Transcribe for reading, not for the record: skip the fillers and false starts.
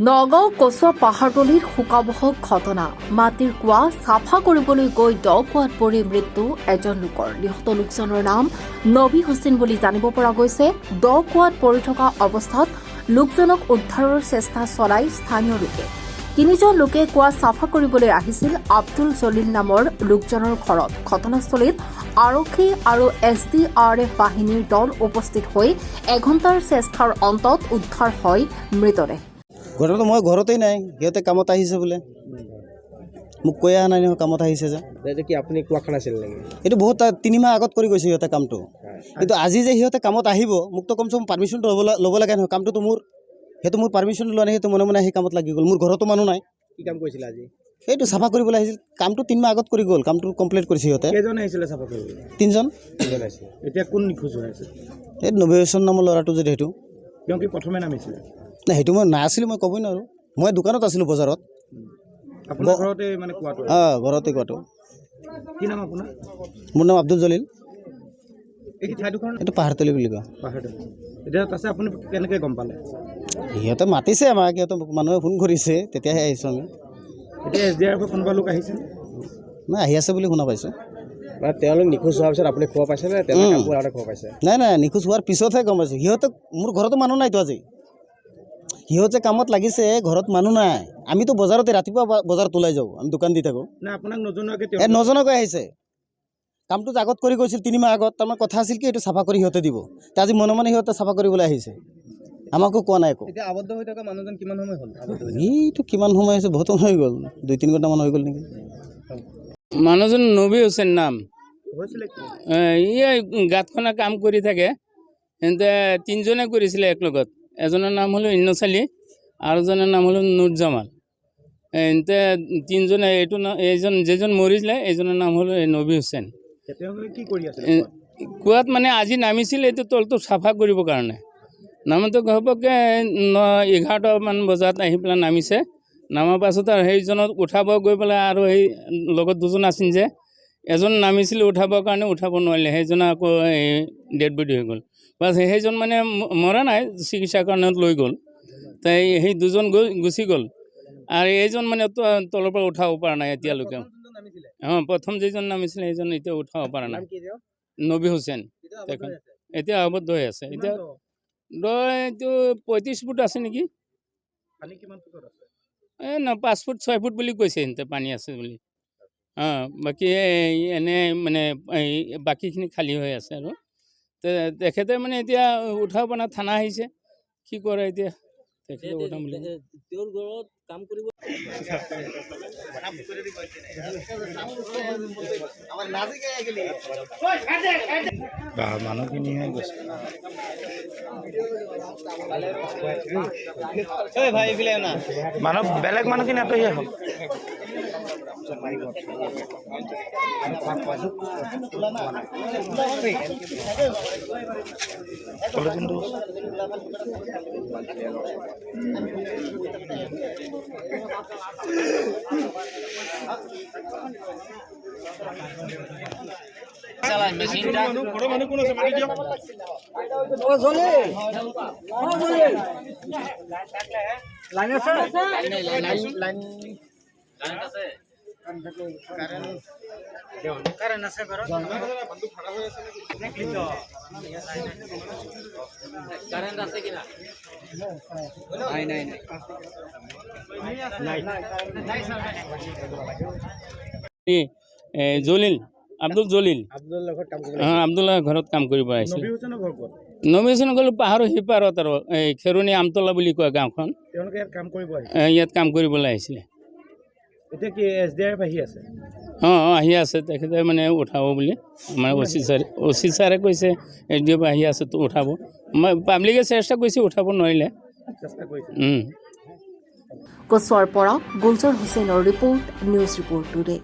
নগাঁও কচুৱা পাহাৰতলিৰ শোকাবহ ঘটনা। মাটিৰ কুঁৱা চাফা কৰিবলৈ গৈ দ কুঁৱাত পৰি মৃত্যু এজন লোকৰ। নিহত লোকজনৰ নাম নবী হুছেইন বুলি জানিব পৰা গৈছে। দ কুঁৱাত পৰি থকা অৱস্থাত লোকজনক উদ্ধাৰৰ চেষ্টা চলাই স্থানীয় লোকে। তিনিজন লোকে কুঁৱা চাফা কৰিবলৈ আহিছিল আব্দুল জলিল নামৰ লোকজনৰ ঘৰত। ঘটনাস্থলীত আৰক্ষী আৰু SDRF বাহিনীৰ দল উপস্থিত হৈ এঘণ্টাৰ চেষ্টাৰ অন্তত উদ্ধাৰ হয় মৃতদেহ। ঘৰতো মই ঘৰতেই নাই, সিহঁতে কামত আহিছে বোলে। মোক কৈ অহা নাই নহয় কামত আহিছে যে কি আপুনি কুৱাখন আছিল নেকি? এইটো বহুত 3 মাহ আগত কৰি গৈছে সিহঁতে কামটো। কিন্তু আজি যে সিহঁতে কামত আহিব মোকতো কমচে কম পাৰ্মিশ্যনটো ল'ব লাগে নহয়। কামটোতো সেইটো মোৰ পাৰ্মিশ্যন লোৱা নাই, সেইটো মনে মনে আহি কামত লাগি গ'ল। মোৰ ঘৰতো মানুহ নাই। কি কাম কৰিছিলে আজি? সেইটো চাফা কৰিবলৈ আহিছিল। কামটো 3 মাহ আগত কৰি গ'ল, কামটো কমপ্লিট কৰিছে সিহঁতে। কেইজন আহিছিলে চাফা কৰিবলৈ? 3জন। এতিয়া কোন নিখোজ হৈ আছে? এই নবী হুছেইন নামৰ ল'ৰাটো যে সেইটো। তেওঁ কি প্ৰথমে নামিছিলে? নাই, সেইটো মই নাছিলোঁ, মই ক'বই নোৱাৰোঁ। মই দোকানত আছিলোঁ বজাৰত। আপোনাৰ ঘৰতে মানে কোৱাটো? ঘৰতে কোৱাটো। কি নাম আপোনাৰ? মোৰ নাম আব্দুল জলিল। এই ঠাইডোখৰ এইটো পাহাৰতলি বুলি কয়। পাহাৰতলি। এতিয়া আছে আপুনি কেনেকৈ গম পালে? সিহঁতে মাতিছে আমাক, সিহঁতে মানুহে ফোন কৰিছে, তেতিয়াহে আহিছোঁ আমি। এতিয়া SDRF কোনোবা লোক আহিছে? মই আহি আছে বুলি শুনা পাইছোঁ। মানে তেওঁলোক নিখোজ হোৱাৰ পিছত আপুনি খবৰ পাইছে নে তেওঁলোকে খবৰ পাইছে? নাই, নিখোজ হোৱাৰ পিছতহে গম পাইছোঁ। সিহঁতে মোৰ ঘৰতো মানুহ নাইতো আজি। সিহঁতে কামত লাগিছে, ঘৰত মানুহ নাই। আমিতো বজাৰতে ৰাতিপুৱা বজাৰত ওলাই যাওঁ, আমি দোকান দি থাকোঁ। নাই, আপোনাক নজনোৱাকৈ নজনাকৈ আহিছে। কামটো আগত কৰি গৈছিল 3 মাহ আগত। তাৰমানে কথা আছিল কি এইটো চাফা কৰি সিহঁতে দিব। আজি মনে মনে সিহঁতে চাফা কৰিবলৈ আহিছে, আমাকো কোৱা নাই একো। এতিয়া আবদ্ধ হৈ থকা মানুহজন কিমান সময় হ'ল? এইটো কিমান সময় হৈছে, বহুত সময় হৈ গ'ল, 2-3 ঘণ্টামান হৈ গ'ল নেকি। মানুহজন নবী হুছেইন নাম। হৈছিলে কি? গাঁত খনা কাম কৰি থাকে। এতে 3জনে কৰিছিলে একলগত। এজনৰ নাম হ'ল ইন্নচালি আৰু এজনৰ নাম হ'ল নুৰজামাল। এতে 3জনে এইজন যেজন মৰিছিলে এইজনৰ নাম হ'ল নবী হুছেইন। কি কৰি আছে? কুৱাত মানে আজি নামিছিল এইটো তলটো চাফা কৰিবৰ কাৰণে। নামতে ঘপককৈ 11টামান বজাত আহি পেলাই নামিছে। নামাৰ পাছত আৰু সেইজনক উঠাব গৈ পেলাই আৰু সেই লগত 2জন আছিল যে, এজন নামিছিল উঠাবৰ কাৰণে, উঠাব নোৱাৰিলে। সেইজন আকৌ ডেড বডি হৈ গ'ল। বাছ সেইজন মানে মৰা নাই, চিকিৎসাৰ কাৰণে লৈ গ'ল। তাই সেই 2জন গুচি গ'ল। আৰু এইজন মানে তলৰ পৰা উঠাব পৰা নাই এতিয়ালৈকে। প্ৰথম যিজন নামিছিলে সেইজন এতিয়া উঠাব পৰা নাই। নবী হুছেইন এতিয়া আবদ্ধ হৈ আছে। এতিয়া এইটো 35 ফুট আছে নেকি? ন 5 ফুট 6 ফুট বুলি কৈছে সিহঁতে পানী আছে বুলি। বাকী এনে মানে বাকীখিনি খালী হৈ আছে আৰু তেখেতে মানে এতিয়া উঠাব পৰা নাই। থানা আহিছে, কি কৰে এতিয়া তেখেতে উঠাম বুলি। তেওঁৰ ঘৰত কাম কৰিব মানুহখিনিহে গৈছে। মানুহ বেলেগ মানুহখিনি আঁতৰি আহক। জলিল আব্দুল জলিল আব্দুল্লাহ ঘৰত কাম কৰিব আহিছিল। নবী হুছেইন গ'ল পাহাৰৰ সিপাৰত আৰু এই খেৰণি আমতলা বুলি কয় গাঁওখন। ইয়াত কাম কৰিবলৈ আহিছিলে। এতিয়া কি SDRF আহি আছে? আহি আছে। তেখেতে মানে উঠাব বুলি আমাৰ OC ছাৰে কৈছে SDRF আহি আছে তো উঠাব। পাব্লিকে চেষ্টা কৰিছে, উঠাব নোৱাৰিলে। কচুৱাৰ পৰা গুলজাৰ হুছেইনৰ ৰিপৰ্ট, নিউজ ৰিপৰ্ট টুডে।